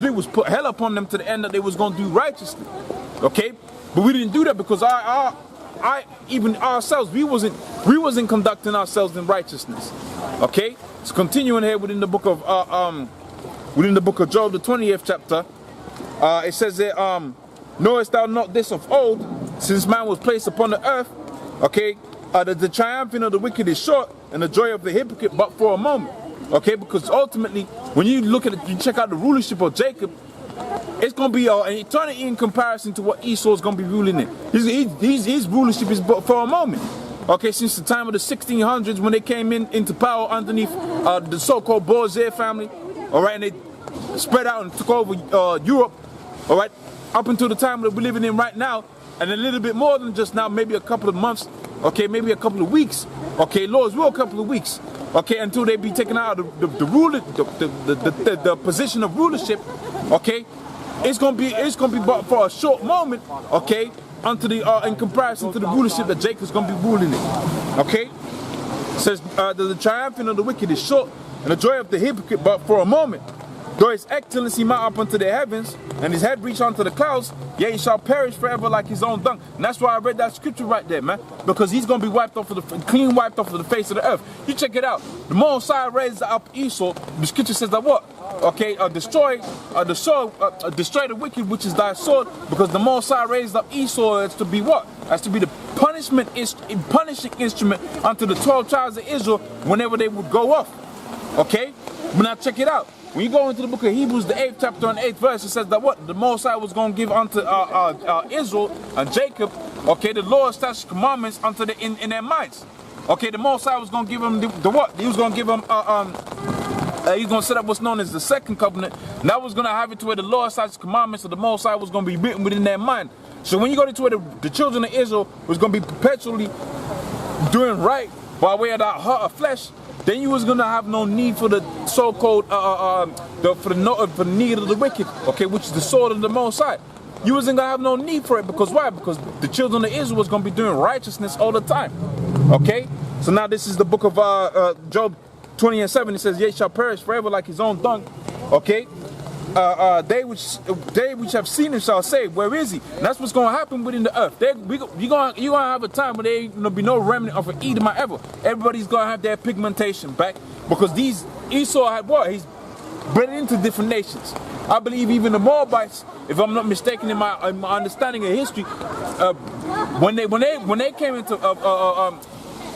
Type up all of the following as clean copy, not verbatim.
do was put hell upon them to the end that they was going to do righteously. Okay? But we didn't do that because even ourselves, we wasn't conducting ourselves in righteousness. Okay? So continuing here within the book of Job, the 20th chapter, it says that, knowest thou not this of old, since man was placed upon the earth, okay, the triumphing of the wicked is short, and the joy of the hypocrite but for a moment. Okay, because ultimately, when you look at it, you check out the rulership of Jacob, it's going to be an eternity in comparison to what Esau is going to be ruling in. His rulership is but for a moment. Okay, since the time of the 1600s when they came into power underneath the so-called Bourgeois family, all right, and they spread out and took over Europe, all right, up until the time that we're living in right now, and a little bit more than just now, maybe a couple of months, okay, maybe a couple of weeks, okay, Lord's will, a couple of weeks, okay, until they be taken out of the position of rulership, okay. It's gonna be but for a short moment, okay, unto the in comparison to the rulership that Jacob's gonna be ruling in. Okay? It says the triumphing of the wicked is short, and the joy of the hypocrite but for a moment. Though his excellency mount up unto the heavens, and his head reach unto the clouds, yet he shall perish forever like his own dung. And that's why I read that scripture right there, man. Because he's gonna be wiped off of the face of the earth. You check it out. The Most High raised up Esau. The scripture says that what? Okay, destroy the wicked, which is thy sword, because the Most High raised up Esau as to be what? As to be the punishing instrument unto the 12 tribes of Israel whenever they would go off. Okay? But now check it out. When you go into the book of Hebrews, the 8th chapter and 8th verse, it says that what? The Most High was going to give unto Israel and Jacob, okay, the Lord's statutes commandments unto in their minds. Okay, the Most High was going to give them the what? He was going to give them he's going to set up what's known as the second covenant. And that was going to have it to where the Lord's statutes commandments of the Most High was going to be written within their mind. So when you go to where the children of Israel was going to be perpetually doing right by way of that heart of flesh, then you was going to have no need for the so-called for the need of the wicked, okay, which is the sword of the Most High. You wasn't going to have no need for it, because why? Because the children of Israel was going to be doing righteousness all the time. Okay? So now this is the book of Job 20:7. It says, yet shall perish forever like his own dung. Okay? They which have seen him shall say, where is he? And that's what's going to happen within the earth. You're going to have a time when there ain't going to be no remnant of an Edomite ever. Everybody's going to have their pigmentation back, because Esau had what? He's bred into different nations. I believe even the Moabites, if I'm not mistaken in my understanding of history, when they came into,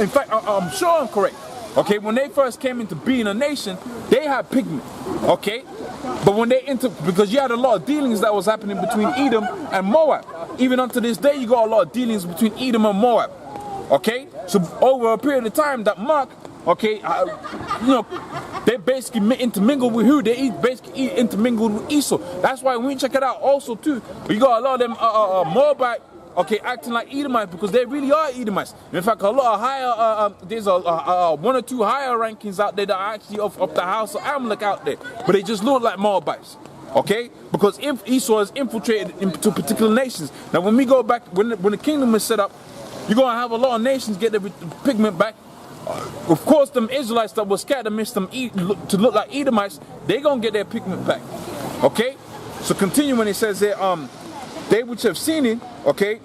in fact, I'm sure I'm correct. Okay, when they first came into being a nation, they had pigment. Okay, but when because you had a lot of dealings that was happening between Edom and Moab. Even unto this day, you got a lot of dealings between Edom and Moab. Okay, so over a period of time, that mark, okay, they basically intermingled with who? They basically intermingled with Esau. That's why when we check it out, also too, you got a lot of them Moabite, okay, acting like Edomites, because they really are Edomites. In fact, a lot of higher, there's one or two higher rankings out there that are actually of the house of Amalek out there, but they just look like Moabites. Okay, because Esau has infiltrated into particular nations. Now, when we go back, when the kingdom is set up, you're gonna have a lot of nations get their pigment back. Of course, them Israelites that were scattered amidst them to look like Edomites, they gonna get their pigment back. Okay, so continuing, it says there, they which have seen him, okay,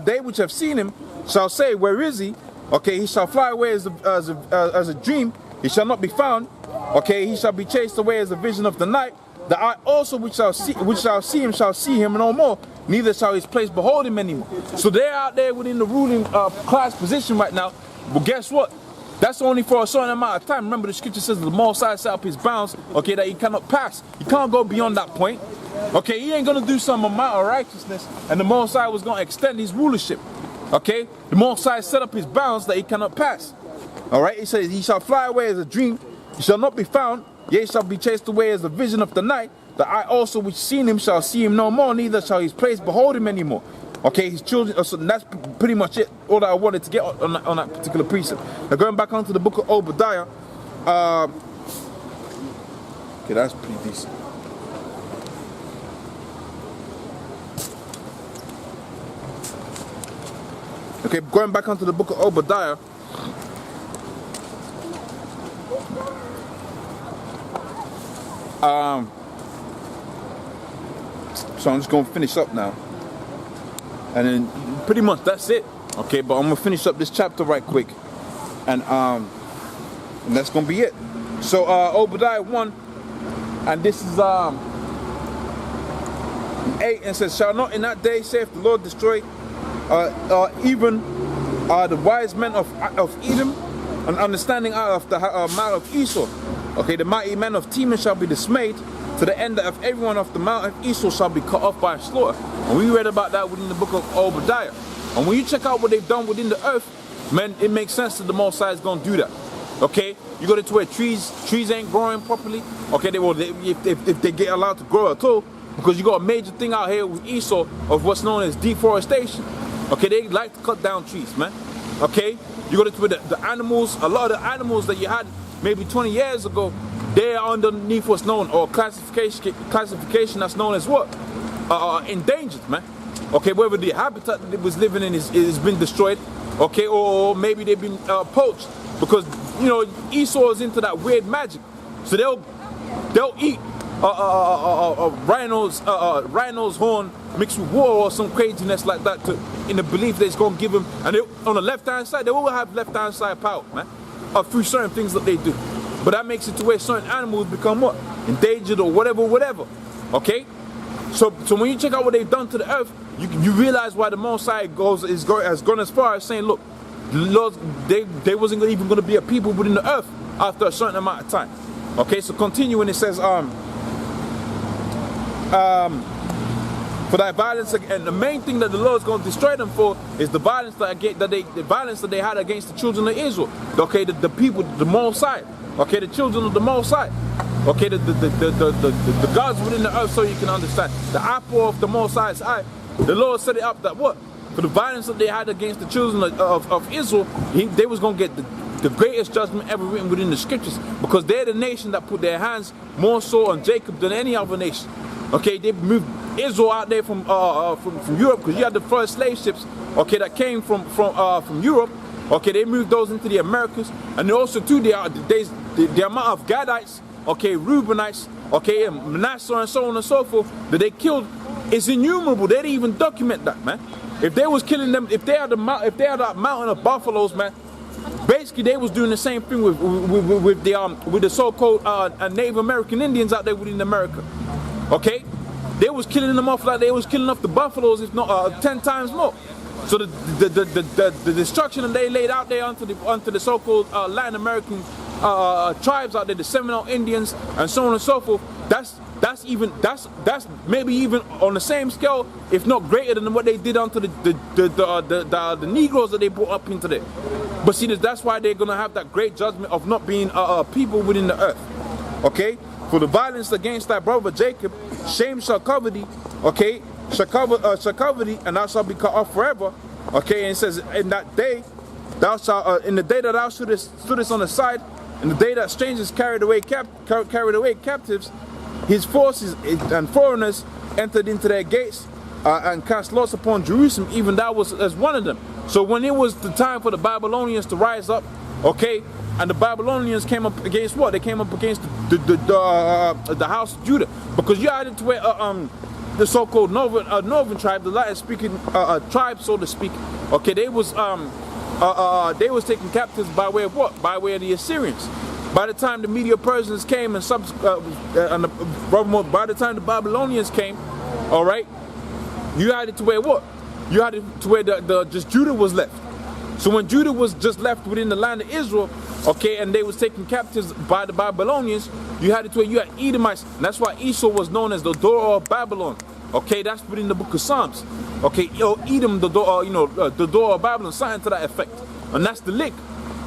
they which have seen him shall say, where is he? Okay, he shall fly away as a dream, he shall not be found. Okay, he shall be chased away as a vision of the night. The eye also which shall see him shall see him no more, neither shall his place behold him anymore. So they're out there within the ruling class position right now. But guess what? That's only for a certain amount of time. Remember, the scripture says the Most High set up his bounds, okay, that he cannot pass. He can't go beyond that point. Okay, he ain't going to do some amount of righteousness, and the Most High was going to extend his rulership. Okay, the Most High set up his bounds that he cannot pass. All right, he says, he shall fly away as a dream, he shall not be found, yea, he shall be chased away as a vision of the night. The eye also which seen him shall see him no more, neither shall his place behold him anymore. Okay, his children, so that's pretty much it, all that I wanted to get on that particular precept. Now going back onto the book of Obadiah, okay, that's pretty decent. Okay, going back onto the book of Obadiah, So I'm just gonna finish up now, and then pretty much that's it. Okay, but I'm gonna finish up this chapter right quick, and that's gonna be it. So Obadiah 1, and this is 8, and says, "Shall not in that day, saith the Lord, destroy even the wise men of Edom, and understanding out of the mount of Esau. Okay, the mighty men of Teman shall be dismayed, to the end that of everyone of the mount of Esau shall be cut off by slaughter." And we read about that within the book of Obadiah. And when you check out what they've done within the earth, man, it makes sense that the Most High is going to do that. Okay, you go to where trees ain't growing properly. Okay, if they get allowed to grow at all, because you got a major thing out here with Esau of what's known as deforestation. Okay, they like to cut down trees, man. Okay, you go to where the animals, a lot of the animals that you had maybe 20 years ago, they are underneath what's known, or classification that's known as what? Endangered, man. Okay, whether the habitat that it was living in is been destroyed, okay, or maybe they've been poached, because you know Esau is into that weird magic, so they'll eat rhino's horn mixed with water or some craziness like that, in the belief that it's gonna give them, and on the left hand side they will have left hand side power, man, through certain things that they do. But that makes it to where certain animals become what? Endangered or whatever. Okay? So when you check out what they've done to the earth, you realize why the Most High has gone as far as saying, look, the Lord, they wasn't even going to be a people within the earth after a certain amount of time. Okay, so continuing, it says, for that violence, and the main thing that the Lord is going to destroy them for is the violence that they had against the children of Israel. Okay, the people, the Most High. Okay, the children of the Most High. Okay, the gods within the earth, so you can understand. The apple of the Most High's eye. The Lord set it up that what? For the violence that they had against the children of Israel, they was going to get the greatest judgment ever written within the scriptures, because they're the nation that put their hands more so on Jacob than any other nation. Okay, they moved Israel out there from Europe, because you had the first slave ships, okay, that came from Europe. Okay, they moved those into the Americas, and also too the amount of Gadites, okay, Reubenites, okay, and Manasseh and so on and so forth that they killed is innumerable. They didn't even document that, man. If they was killing them, if they had a mountain of buffaloes, man, basically they was doing the same thing with the so-called Native American Indians out there within America. Okay, they was killing them off like they was killing off the buffaloes, if not 10 times more. So the destruction that they laid out there onto the so-called Latin American tribes out there, the Seminole Indians and so on and so forth, that's maybe even on the same scale, if not greater than what they did onto the Negroes that they brought up into there. But see, that's why they're gonna have that great judgment of not being people within the earth. Okay, for the violence against thy brother Jacob, shame shall cover thee. Okay, shall cover thee, and thou shalt be cut off forever. Okay, and it says, in that day thou shalt, in the day that thou stoodest on the side, in the day that strangers carried away captives, his forces and foreigners entered into their gates and cast lots upon Jerusalem, even thou was as one of them. So when it was the time for the Babylonians to rise up, okay, and the Babylonians came up against what? They came up against the house of Judah, because you had it to where the so-called northern tribe, the Latin-speaking tribe, so to speak. Okay, they was taken captives by way of what? By way of the Assyrians. By the time the Medo-Persians came by the time the Babylonians came, all right, you had it to where what? You had it to where just Judah was left. So when Judah was just left within the land of Israel, okay, and they was taken captives by the Babylonians, you had it to where you had Edomites, and that's why Esau was known as the door of Babylon. Okay, that's within the book of Psalms. Okay, Edom, the door, the door of Babylon, something to that effect, and that's the lick.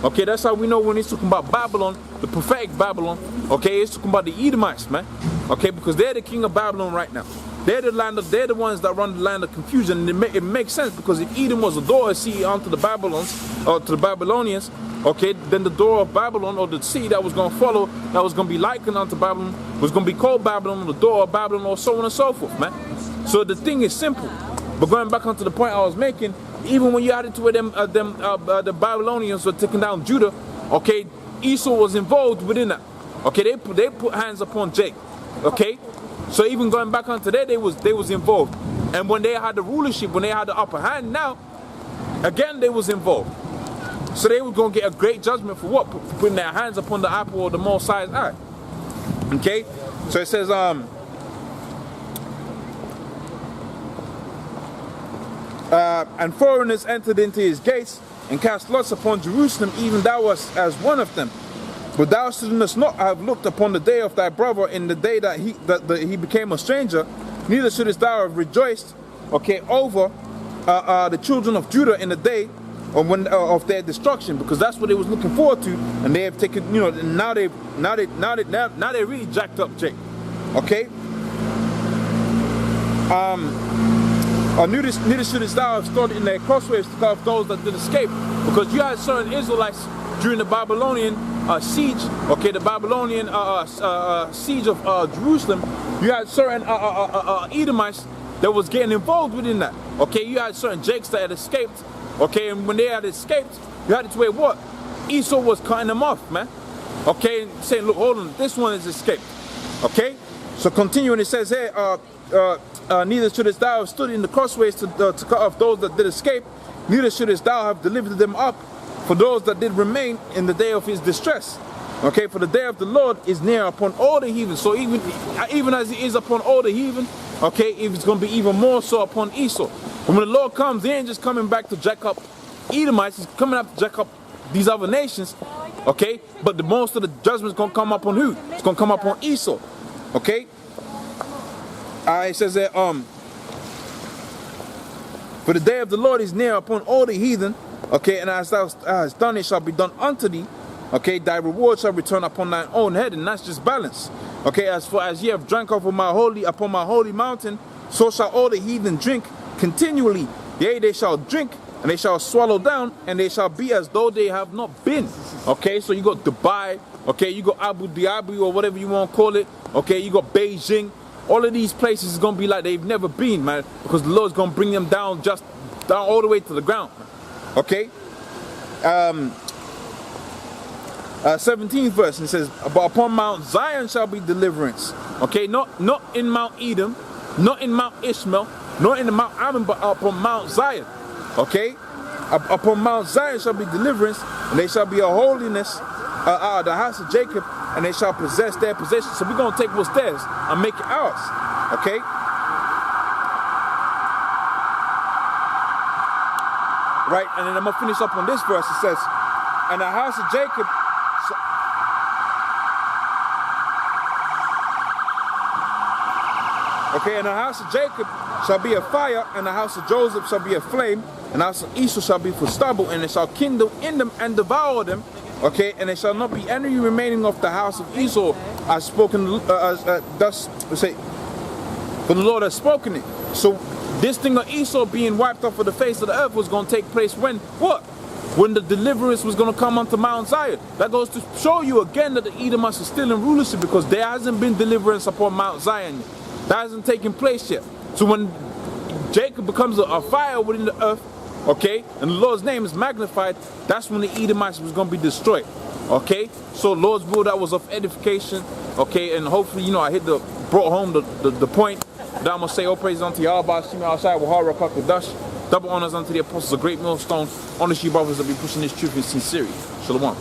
Okay, that's how we know when he's talking about Babylon, the prophetic Babylon. Okay, he's talking about the Edomites, man. Okay, because they're the king of Babylon right now. They're the ones that run the land of confusion. And it makes sense, because if Edom was the door of sea onto the Babylons, or to the Babylonians, okay, then the door of Babylon, or the sea that was going to follow, that was going to be likened unto Babylon, was going to be called Babylon, or the door of Babylon, or so on and so forth, man. So the thing is simple. But going back onto the point I was making, even when you had it to where the Babylonians were taking down Judah, okay, Esau was involved within that. Okay, they put hands upon Jacob. Okay, so even going back onto there, they was involved, and when they had the rulership, when they had the upper hand, now again they was involved. So they were gonna get a great judgment for what? For putting their hands upon the apple of the Most High's eye. Okay, so it says and foreigners entered into his gates and cast lots upon Jerusalem, even thou wast as one of them. But thou shouldst not have looked upon the day of thy brother in the day that he became a stranger, neither shouldst thou have rejoiced, okay, over the children of Judah in the day of their destruction, because that's what they was looking forward to, and they have taken, you know, now they really jacked up Jake. Okay. Neither shouldst thou have stood in their crossways to cut off those that did escape, because you had certain Israelites during the Babylonian siege, okay, the Babylonian siege of Jerusalem. You had certain Edomites that was getting involved within that. Okay, you had certain Jakes that had escaped. Okay, and when they had escaped, you had it to where what? Esau was cutting them off, man. Okay, and saying, look, hold on, this one has escaped. Okay, so continuing, it says here, neither shouldest thou have stood in the crossways to cut off those that did escape, neither shouldest thou have delivered them up for those that did remain in the day of his distress. Okay, for the day of the Lord is near upon all the heathen. So even as it is upon all the heathen, okay, it's going to be even more so upon Esau. And when the Lord comes, he ain't just coming back to jack up Edomites, he's coming up to jack up these other nations, okay? But the most of the judgment is going to come upon who? It's going to come upon Esau, okay? It says that, for the day of the Lord is near upon all the heathen, okay, and as thou hast done, it shall be done unto thee. Okay, thy reward shall return upon thine own head, and that's just balance. Okay, as far as ye have drank upon my holy mountain, so shall all the heathen drink continually. Yea, they shall drink, and they shall swallow down, and they shall be as though they have not been. Okay, so you got Dubai, okay, you got Abu Dhabi, or whatever you want to call it. Okay, you got Beijing. All of these places is gonna be like they've never been, man, because the Lord's gonna bring them down, just down all the way to the ground. Okay. 17th verse, and it says, but upon Mount Zion shall be deliverance. Okay, not in Mount Edom, not in Mount Ishmael, not in the Mount Ammon, but upon Mount Zion. Okay, upon Mount Zion shall be deliverance, and they shall be a holiness out of the house of Jacob, and they shall possess their possession. So we're gonna take what's theirs and make it ours. Okay. Right, and then I'm gonna finish up on this verse. It says, and the house of Jacob. Okay, and the house of Jacob shall be a fire, and the house of Joseph shall be a flame, and the house of Esau shall be for stubble, and it shall kindle in them and devour them. Okay, and there shall not be any remaining of the house of Esau, as spoken, thus say, for the Lord has spoken it. So this thing of Esau being wiped off of the face of the earth was going to take place when? What? When the deliverance was going to come onto Mount Zion. That goes to show you again that the Edomites are still in rulership, because there hasn't been deliverance upon Mount Zion yet. That hasn't taken place yet. So when Jacob becomes a fire within the earth, okay, and the Lord's name is magnified, that's when the Edomites was going to be destroyed. Okay, so Lord's will, that was of edification. Okay, and hopefully, you know, I brought home the point that I'm going to say, all praise unto Yahweh, Shema outside, Wahara Kakadash. Double honors unto the apostles, a great millstone. Honest you brothers that be pushing this truth in sincerity. Shalom.